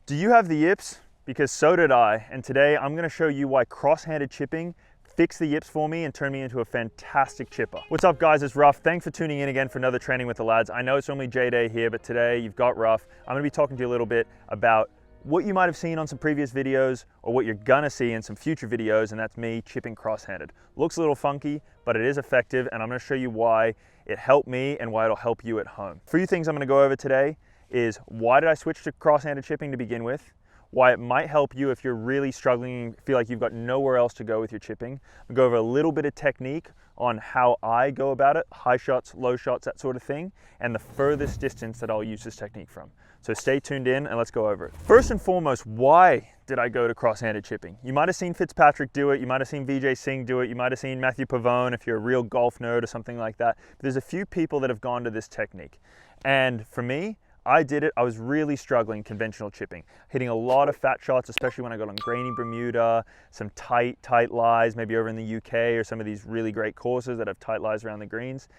Do you have the yips? Because so did I, and today I'm gonna show you why cross-handed chipping fixed the yips for me and turned me into a fantastic chipper. What's up guys, it's Ruff. Thanks for tuning in again for another training with the lads. I know it's only J-Day here, but today you've got Ruff. I'm gonna be talking to you a little bit about what you might have seen on some previous videos or what you're gonna see in some future videos, and that's me chipping cross-handed. Looks a little funky, but it is effective, and I'm gonna show you why it helped me and why it'll help you at home. A few things I'm gonna go over today is why did I switch to cross-handed chipping to begin with, why it might help you if you're really struggling, feel like you've got nowhere else to go with your chipping. I'll go over a little bit of technique on how I go about it, high shots, low shots, that sort of thing, and the furthest distance that I'll use this technique from. So stay tuned in and let's go over it. First and foremost, why did I go to cross-handed chipping? You might have seen Fitzpatrick do it, you might have seen Vijay Singh do it, you might have seen Matthew Pavone if you're a real golf nerd or something like that. But there's a few people that have gone to this technique. And for me, I did it, I was really struggling conventional chipping, hitting a lot of fat shots, especially when I got on grainy Bermuda, some tight lies, maybe over in the UK or some of these really great courses that have tight lies around the greens.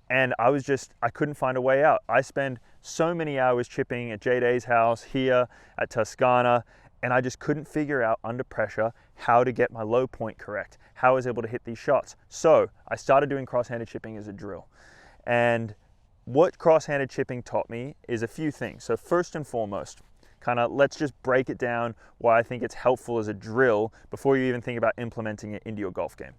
And I couldn't find a way out. I spend so many hours chipping at J-Day's house, here at Toscana, and I just couldn't figure out under pressure how to get my low point correct, how I was able to hit these shots. So I started doing cross-handed chipping as a drill. And what cross-handed chipping taught me is a few things. So first and foremost, let's just break it down why I think it's helpful as a drill before you even think about implementing it into your golf game.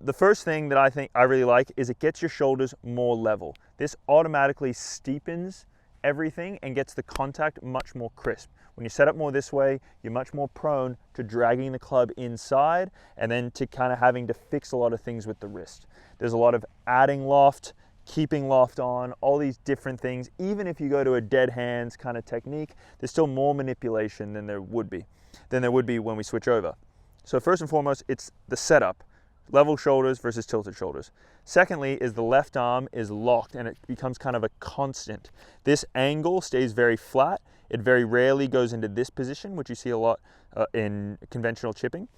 The first thing that I think I really like is it gets your shoulders more level. This automatically steepens everything and gets the contact much more crisp. When you set up more this way, you're much more prone to dragging the club inside and then to kind of having to fix a lot of things with the wrist. There's a lot of adding loft, keeping loft on, all these different things. Even if you go to a dead hands kind of technique, there's still more manipulation than there would be when we switch over. So first and foremost, it's the setup, level shoulders versus tilted shoulders. Secondly is the left arm is locked and it becomes kind of a constant. This angle stays very flat. It very rarely goes into this position, which you see a lot in conventional chipping.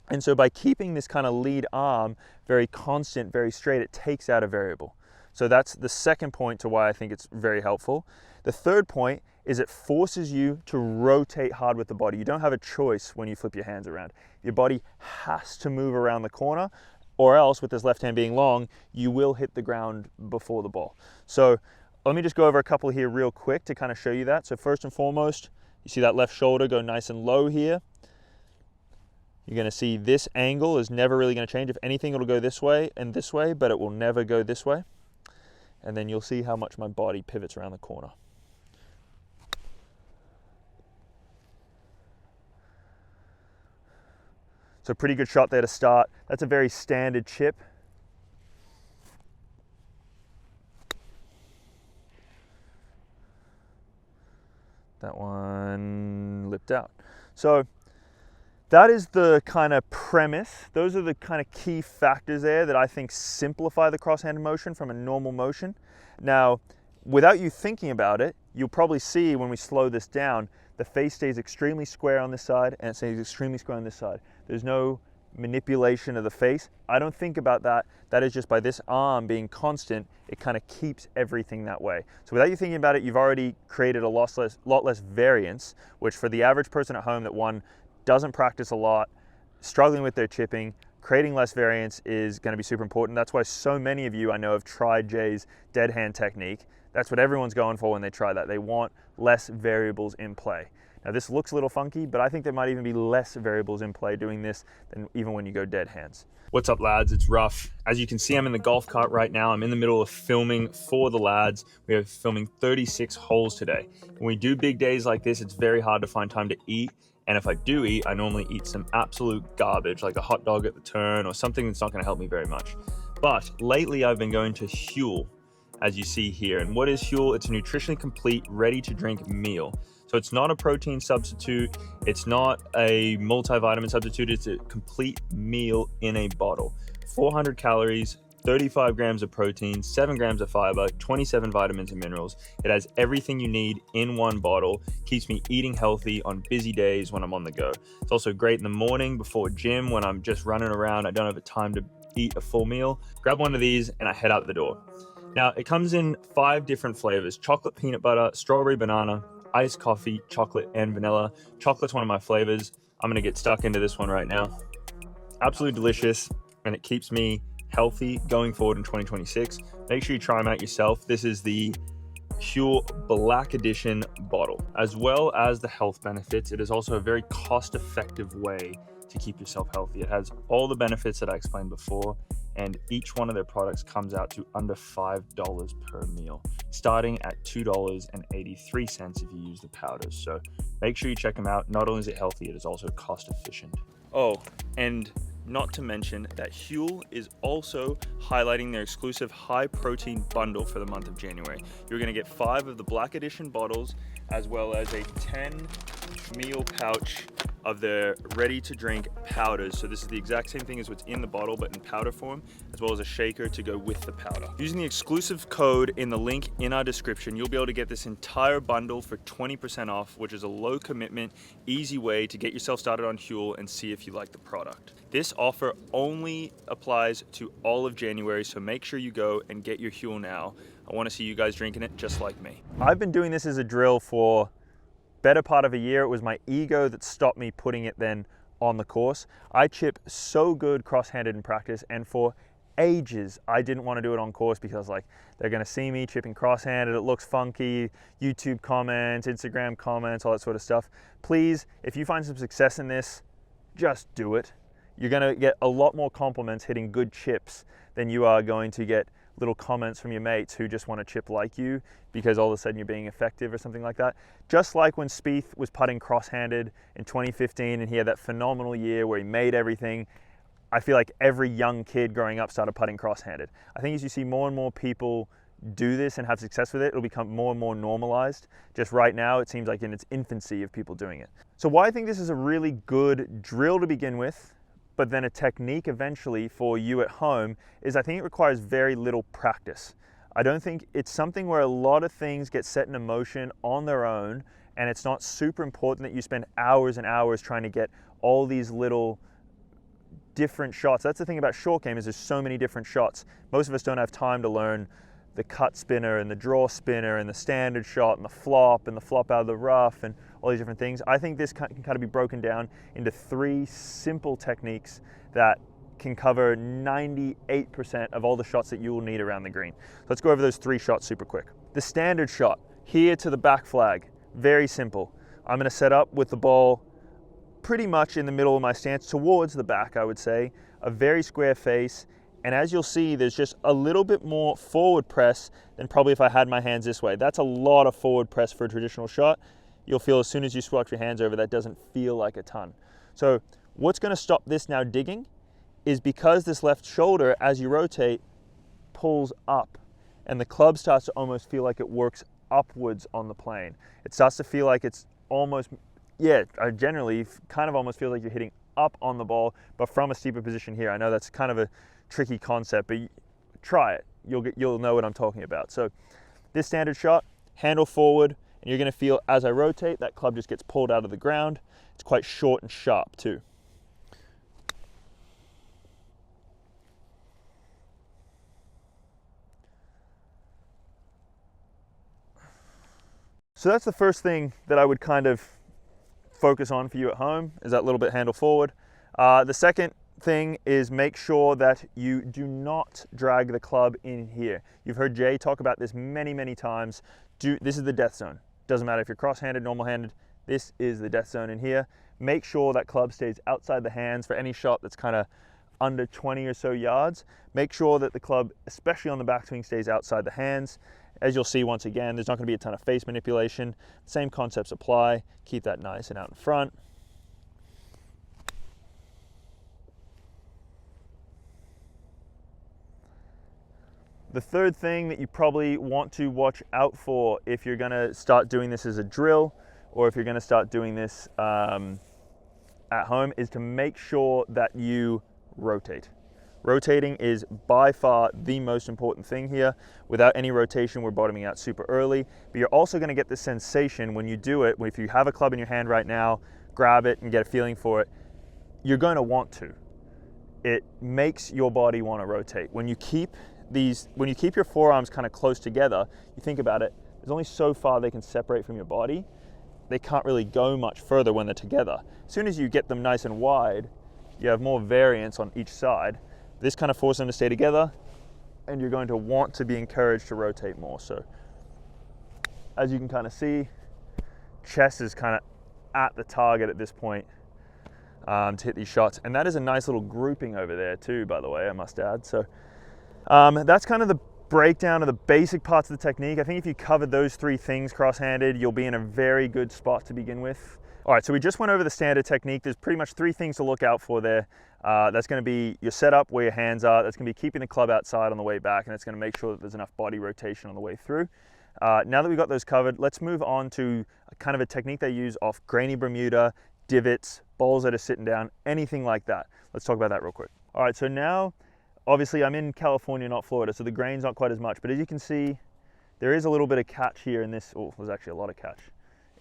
And so by keeping this kind of lead arm very constant, very straight, it takes out a variable. So that's the second point to why I think it's very helpful. The third point is it forces you to rotate hard with the body. You don't have a choice when you flip your hands around. Your body has to move around the corner, or else with this left hand being long, you will hit the ground before the ball. So let me just go over a couple here real quick to kind of show you that. So first and foremost, you see that left shoulder go nice and low here. You're gonna see this angle is never really gonna change. If anything, it'll go this way and this way, but it will never go this way. And then you'll see how much my body pivots around the corner. So pretty good shot there to start. That's a very standard chip. That one lipped out. So that is the kind of premise. Those are the kind of key factors there that I think simplify the cross-handed motion from a normal motion. Now, without you thinking about it, you'll probably see when we slow this down, the face stays extremely square on this side and it stays extremely square on this side. There's no manipulation of the face. I don't think about that. That is just by this arm being constant, it kind of keeps everything that way. So without you thinking about it, you've already created a lot less variance, which for the average person at home that doesn't practice a lot, struggling with their chipping, creating less variance is going to be super important. That's why so many of you I know have tried Jay's dead hand technique. That's what everyone's going for when they try that. They want less variables in play. Now this looks a little funky, but I think there might even be less variables in play doing this than even when you go dead hands. What's up lads, it's Ruff. As you can see, I'm in the golf cart right now. I'm in the middle of filming for the lads. We are filming 36 holes today. When we do big days like this, it's very hard to find time to eat. And if I do eat, I normally eat some absolute garbage, like a hot dog at the turn or something that's not gonna help me very much. But lately I've been going to Huel, as you see here. And what is Huel? It's a nutritionally complete, ready to drink meal. So it's not a protein substitute, it's not a multivitamin substitute, it's a complete meal in a bottle. 400 calories, 35 grams of protein, 7 grams of fiber, 27 vitamins and minerals. It has everything you need in one bottle, keeps me eating healthy on busy days when I'm on the go. It's also great in the morning before gym when I'm just running around, I don't have time to eat a full meal. Grab one of these and I head out the door. Now it comes in 5 different flavors: chocolate peanut butter, strawberry banana, iced coffee, chocolate, and vanilla. Chocolate's one of my flavors. I'm gonna get stuck into this one right now. Absolutely delicious, and it keeps me healthy going forward in 2026. Make sure you try them out yourself. This is the Huel Black Edition bottle. As well as the health benefits, it is also a very cost-effective way to keep yourself healthy. It has all the benefits that I explained before, and each one of their products comes out to under $5 per meal, starting at $2.83 if you use the powders. So make sure you check them out. Not only is it healthy, it is also cost efficient. Oh, and not to mention that Huel is also highlighting their exclusive high protein bundle for the month of January. You're gonna get 5 of the Black Edition bottles, as well as a 10 meal pouch of their ready to drink powders. So this is the exact same thing as what's in the bottle, but in powder form, as well as a shaker to go with the powder. Using the exclusive code in the link in our description, you'll be able to get this entire bundle for 20% off, which is a low commitment, easy way to get yourself started on Huel and see if you like the product. This offer only applies to all of January, so make sure you go and get your Huel now. I wanna see you guys drinking it just like me. I've been doing this as a drill for better part of a year. It was my ego that stopped me putting it then on the course. I chip so good cross-handed in practice, and for ages I didn't want to do it on course because like they're going to see me chipping cross-handed, it looks funky, YouTube comments, Instagram comments, all that sort of stuff. Please, if you find some success in this, just do it. You're going to get a lot more compliments hitting good chips than you are going to get little comments from your mates who just want to chip like you because all of a sudden you're being effective or something like that. Just like when Spieth was putting cross-handed in 2015 and he had that phenomenal year where he made everything, I feel like every young kid growing up started putting cross-handed. I think as you see more and more people do this and have success with it, it'll become more and more normalized. Just right now, it seems like in its infancy of people doing it. So why I think this is a really good drill to begin with, but then a technique eventually for you at home, is I think it requires very little practice. I don't think it's something where a lot of things get set in motion on their own, and it's not super important that you spend hours and hours trying to get all these little different shots. That's the thing about short game, is there's so many different shots. Most of us don't have time to learn the cut spinner and the draw spinner and the standard shot and the flop out of the rough and all these different things. I think this can kind of be broken down into 3 simple techniques that can cover 98% of all the shots that you will need around the green. So let's go over those 3 shots super quick. The standard shot, here to the back flag, very simple. I'm gonna set up with the ball pretty much in the middle of my stance towards the back, I would say, a very square face. And as you'll see, there's just a little bit more forward press than probably if I had my hands this way. That's a lot of forward press for a traditional shot. You'll feel as soon as you swap your hands over, that doesn't feel like a ton. So what's gonna stop this now digging is because this left shoulder, as you rotate, pulls up, and the club starts to almost feel like it works upwards on the plane. It starts to feel like it's almost, I generally kind of almost feel like you're hitting up on the ball, but from a steeper position here. I know that's kind of a tricky concept, but try it. You'll know what I'm talking about. So this standard shot, handle forward, and you're gonna feel as I rotate, that club just gets pulled out of the ground. It's quite short and sharp too. So that's the first thing that I would kind of focus on for you at home, is that little bit handle forward. The second thing is make sure that you do not drag the club in here. You've heard Jay talk about this many, many times. This is the death zone. Doesn't matter if you're cross-handed, normal-handed, this is the death zone in here. Make sure that club stays outside the hands for any shot that's kind of under 20 or so yards. Make sure that the club, especially on the backswing, stays outside the hands. As you'll see, once again, there's not gonna be a ton of face manipulation. Same concepts apply. Keep that nice and out in front. The third thing that you probably want to watch out for if you're gonna start doing this as a drill, or if you're gonna start doing this at home, is to make sure that you rotate. Rotating is by far the most important thing here. Without any rotation, we're bottoming out super early, but you're also gonna get the sensation when you do it, if you have a club in your hand right now, grab it and get a feeling for it, you're gonna want to. It makes your body wanna rotate. When you keep your forearms kind of close together, you think about it, there's only so far they can separate from your body. they can't really go much further when they're together. As soon as you get them nice and wide, you have more variance on each side. This kind of forces them to stay together, and you're going to want to be encouraged to rotate more. So as you can kind of see, chest is kind of at the target at this point to hit these shots. And that is a nice little grouping over there too, by the way, I must add. So that's kind of the breakdown of the basic parts of the technique. I think if you covered those three things cross-handed, you'll be in a very good spot to begin with. All right, so we just went over the standard technique. There's pretty much three things to look out for there. That's gonna be your setup, where your hands are. That's gonna be keeping the club outside on the way back, and it's gonna make sure that there's enough body rotation on the way through. Now that we've got those covered, let's move on to kind of a technique they use off grainy Bermuda, divots, balls that are sitting down, anything like that. Let's talk about that real quick. All right, so now, obviously I'm in California, not Florida, so the grain's not quite as much, but as you can see, there is a little bit of catch here in this, oh, there's actually a lot of catch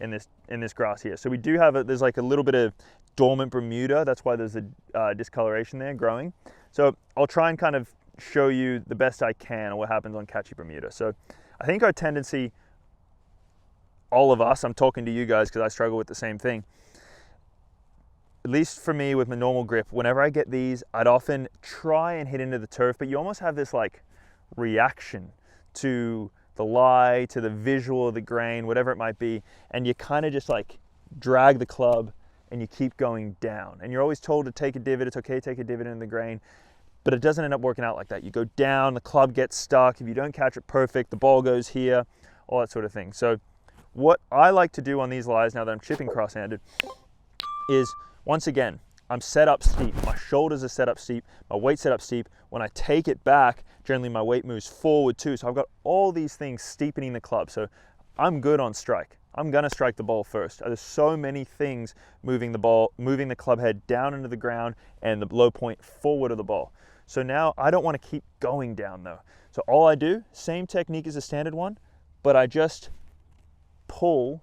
in this grass here. So we do have, there's like a little bit of dormant Bermuda, that's why there's a discoloration there growing. So I'll try and kind of show you the best I can on what happens on catchy Bermuda. So I think our tendency, all of us, I'm talking to you guys because I struggle with the same thing, at least for me with my normal grip, whenever I get these, I'd often try and hit into the turf, but you almost have this like reaction to the lie, to the visual of the grain, whatever it might be, and you kind of just like drag the club and you keep going down. And you're always told to take a divot, it's okay to take a divot in the grain, but it doesn't end up working out like that. You go down, the club gets stuck, if you don't catch it perfect, the ball goes here, all that sort of thing. So what I like to do on these lies, now that I'm chipping cross-handed, is once again, I'm set up steep. My shoulders are set up steep, my weight's set up steep. When I take it back, generally my weight moves forward too. So I've got all these things steepening the club. So I'm good on strike. I'm gonna strike the ball first. There's so many things moving the ball, moving the club head down into the ground and the low point forward of the ball. So now I don't wanna keep going down though. So all I do, same technique as the standard one, but I just pull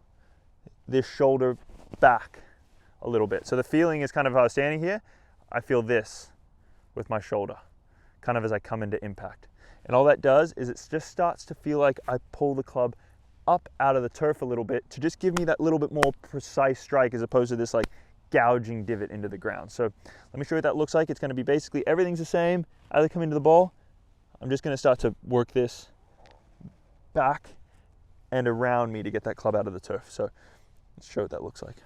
this shoulder back a little bit. So the feeling is kind of how I was standing here, I feel this with my shoulder, kind of as I come into impact. And all that does is it just starts to feel like I pull the club up out of the turf a little bit to just give me that little bit more precise strike as opposed to this like gouging divot into the ground. So let me show you what that looks like. It's going to be basically everything's the same. As I come into the ball, I'm just going to start to work this back and around me to get that club out of the turf. So let's show what that looks like.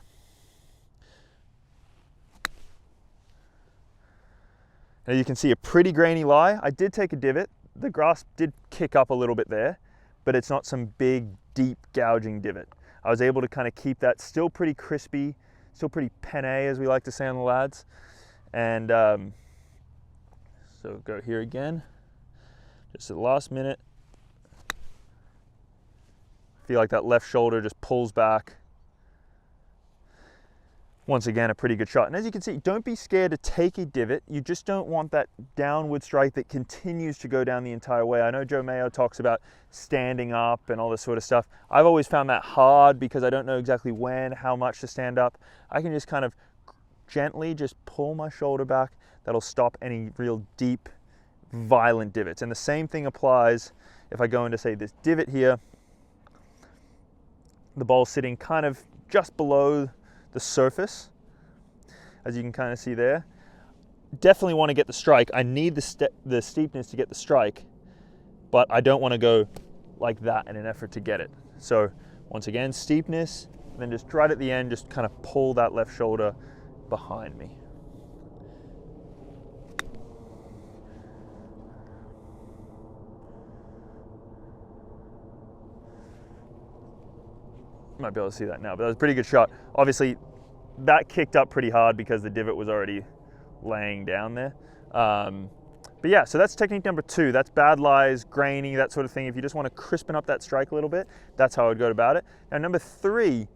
Now you can see a pretty grainy lie. I did take a divot. The grass did kick up a little bit there, but it's not some big, deep gouging divot. I was able to kind of keep that still pretty crispy, still pretty penne, as we like to say on the lads. And so go here again, just at the last minute. Feel like that left shoulder just pulls back. Once again, a pretty good shot. And as you can see, don't be scared to take a divot. You just don't want that downward strike that continues to go down the entire way. I know Joe Mayo talks about standing up and all this sort of stuff. I've always found that hard because I don't know exactly when, how much to stand up. I can just kind of gently just pull my shoulder back. That'll stop any real deep, violent divots. And the same thing applies if I go into, say, this divot here. The ball's sitting kind of just below the surface, as you can kind of see there. Definitely want to get the strike. I need the steepness to get the strike, but I don't want to go like that in an effort to get it. So once again, steepness, and then just right at the end, just kind of pull that left shoulder behind me. Might be able to see that now, but that was a pretty good shot. Obviously, that kicked up pretty hard because the divot was already laying down there. But yeah, so that's technique number 2. That's bad lies, grainy, that sort of thing. If you just want to crispen up that strike a little bit, that's how I would go about it. Now, number 3,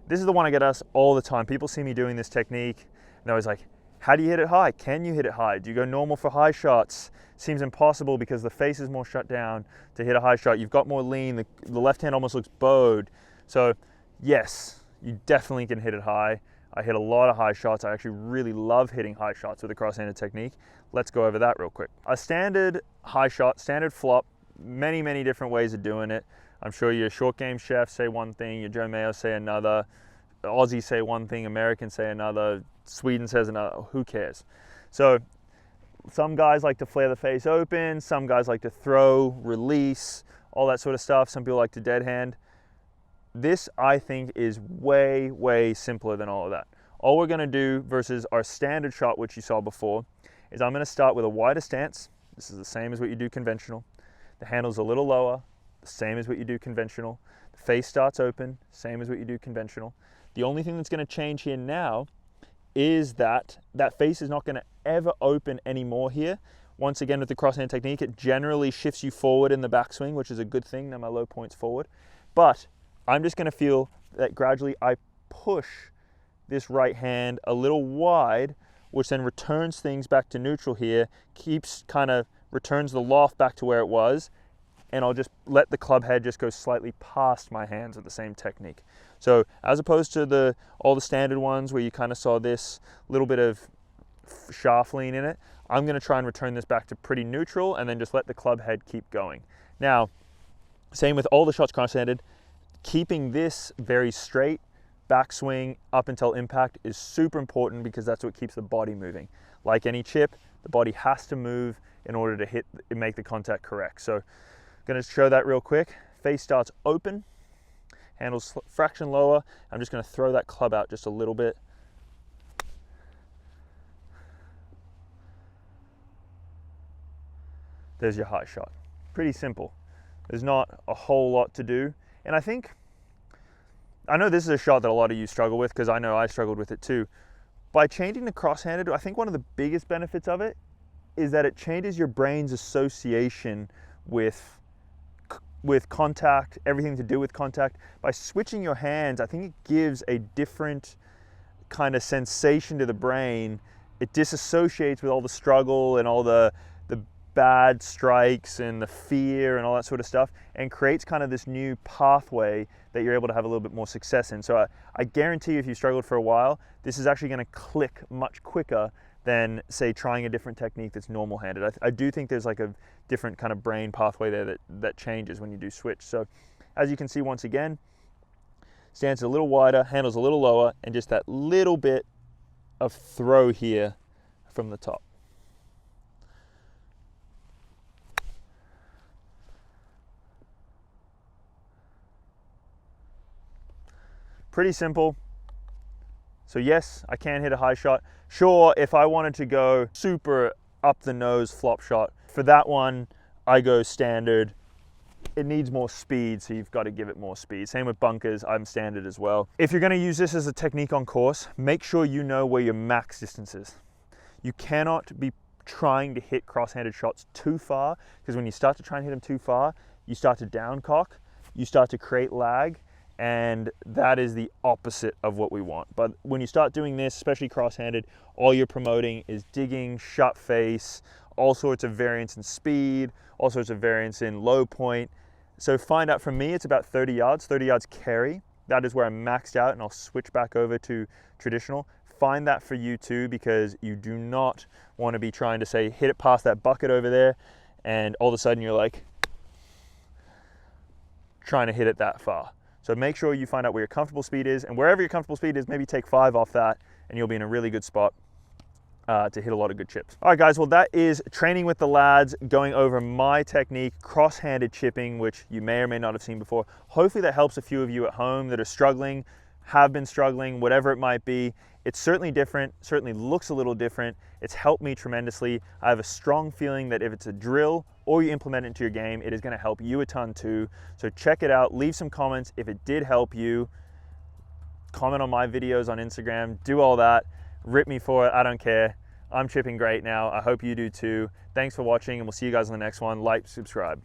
this is the one I get asked all the time. People see me doing this technique, and they're always like, how do you hit it high? Can you hit it high? Do you go normal for high shots? Seems impossible because the face is more shut down to hit a high shot. You've got more lean. The left hand almost looks bowed. So yes, you definitely can hit it high. I hit a lot of high shots. I actually really love hitting high shots with a cross-handed technique. Let's go over that real quick. A standard high shot, standard flop, many, many different ways of doing it. I'm sure your short game chefs say one thing, your Joe Mayo say another. Aussies say one thing, Americans say another, Sweden says another, who cares? So some guys like to flare the face open, some guys like to throw, release, all that sort of stuff. Some people like to dead hand. This, I think, is way, way simpler than all of that. All we're gonna do versus our standard shot, which you saw before, is I'm gonna start with a wider stance. This is the same as what you do conventional. The handle's a little lower, the same as what you do conventional. The face starts open, same as what you do conventional. The only thing that's gonna change here now is that face is not gonna ever open anymore here. Once again, with the crosshand technique, it generally shifts you forward in the backswing, which is a good thing. Now my low point's forward. But I'm just gonna feel that gradually I push this right hand a little wide, which then returns things back to neutral here, returns the loft back to where it was, and I'll just let the club head just go slightly past my hands with the same technique. So as opposed to all the standard ones where you kind of saw this little bit of shaft lean in it, I'm gonna try and return this back to pretty neutral and then just let the club head keep going. Now, same with all the shots cross-handed, keeping this very straight, backswing up until impact is super important because that's what keeps the body moving. Like any chip, the body has to move in order to make the contact correct. So I'm gonna show that real quick. Face starts open, handle's fraction lower. I'm just gonna throw that club out just a little bit. There's your high shot. Pretty simple. There's not a whole lot to do. And I know this is a shot that a lot of you struggle with because I know I struggled with it too. By changing to cross-handed, I think one of the biggest benefits of it is that it changes your brain's association with contact, everything to do with contact. By switching your hands, I think it gives a different kind of sensation to the brain. It disassociates with all the struggle and all the bad strikes and the fear and all that sort of stuff, and creates kind of this new pathway that you're able to have a little bit more success in. So I guarantee you, if you struggled for a while, this is actually going to click much quicker than, say, trying a different technique that's normal handed. I do think there's like a different kind of brain pathway there that changes when you do switch. So as you can see, once again, stance a little wider, handle's a little lower, and just that little bit of throw here from the top. Pretty simple. So yes, I can hit a high shot. Sure, if I wanted to go super up the nose flop shot, for that one, I go standard. It needs more speed, so you've got to give it more speed. Same with bunkers, I'm standard as well. If you're gonna use this as a technique on course, make sure you know where your max distance is. You cannot be trying to hit cross-handed shots too far, because when you start to try and hit them too far, you start to down cock, you start to create lag, and that is the opposite of what we want. But when you start doing this, especially cross-handed, all you're promoting is digging, shut face, all sorts of variance in speed, all sorts of variance in low point. So find out, from me, it's about 30 yards carry. That is where I'm maxed out, and I'll switch back over to traditional. Find that for you too, because you do not want to be trying to, say, hit it past that bucket over there, and all of a sudden you're like trying to hit it that far. So make sure you find out where your comfortable speed is, and wherever your comfortable speed is, maybe take 5 off that, and you'll be in a really good spot to hit a lot of good chips. All right, guys, well, that is training with the lads, going over my technique, cross-handed chipping, which you may or may not have seen before. Hopefully that helps a few of you at home that are struggling, have been struggling, whatever it might be. It's certainly different, certainly looks a little different. It's helped me tremendously. I have a strong feeling that if it's a drill or you implement it into your game, it is gonna help you a ton too. So check it out, leave some comments if it did help you. Comment on my videos on Instagram, do all that. Rip me for it, I don't care. I'm chipping great now. I hope you do too. Thanks for watching, and we'll see you guys on the next one. Like, subscribe.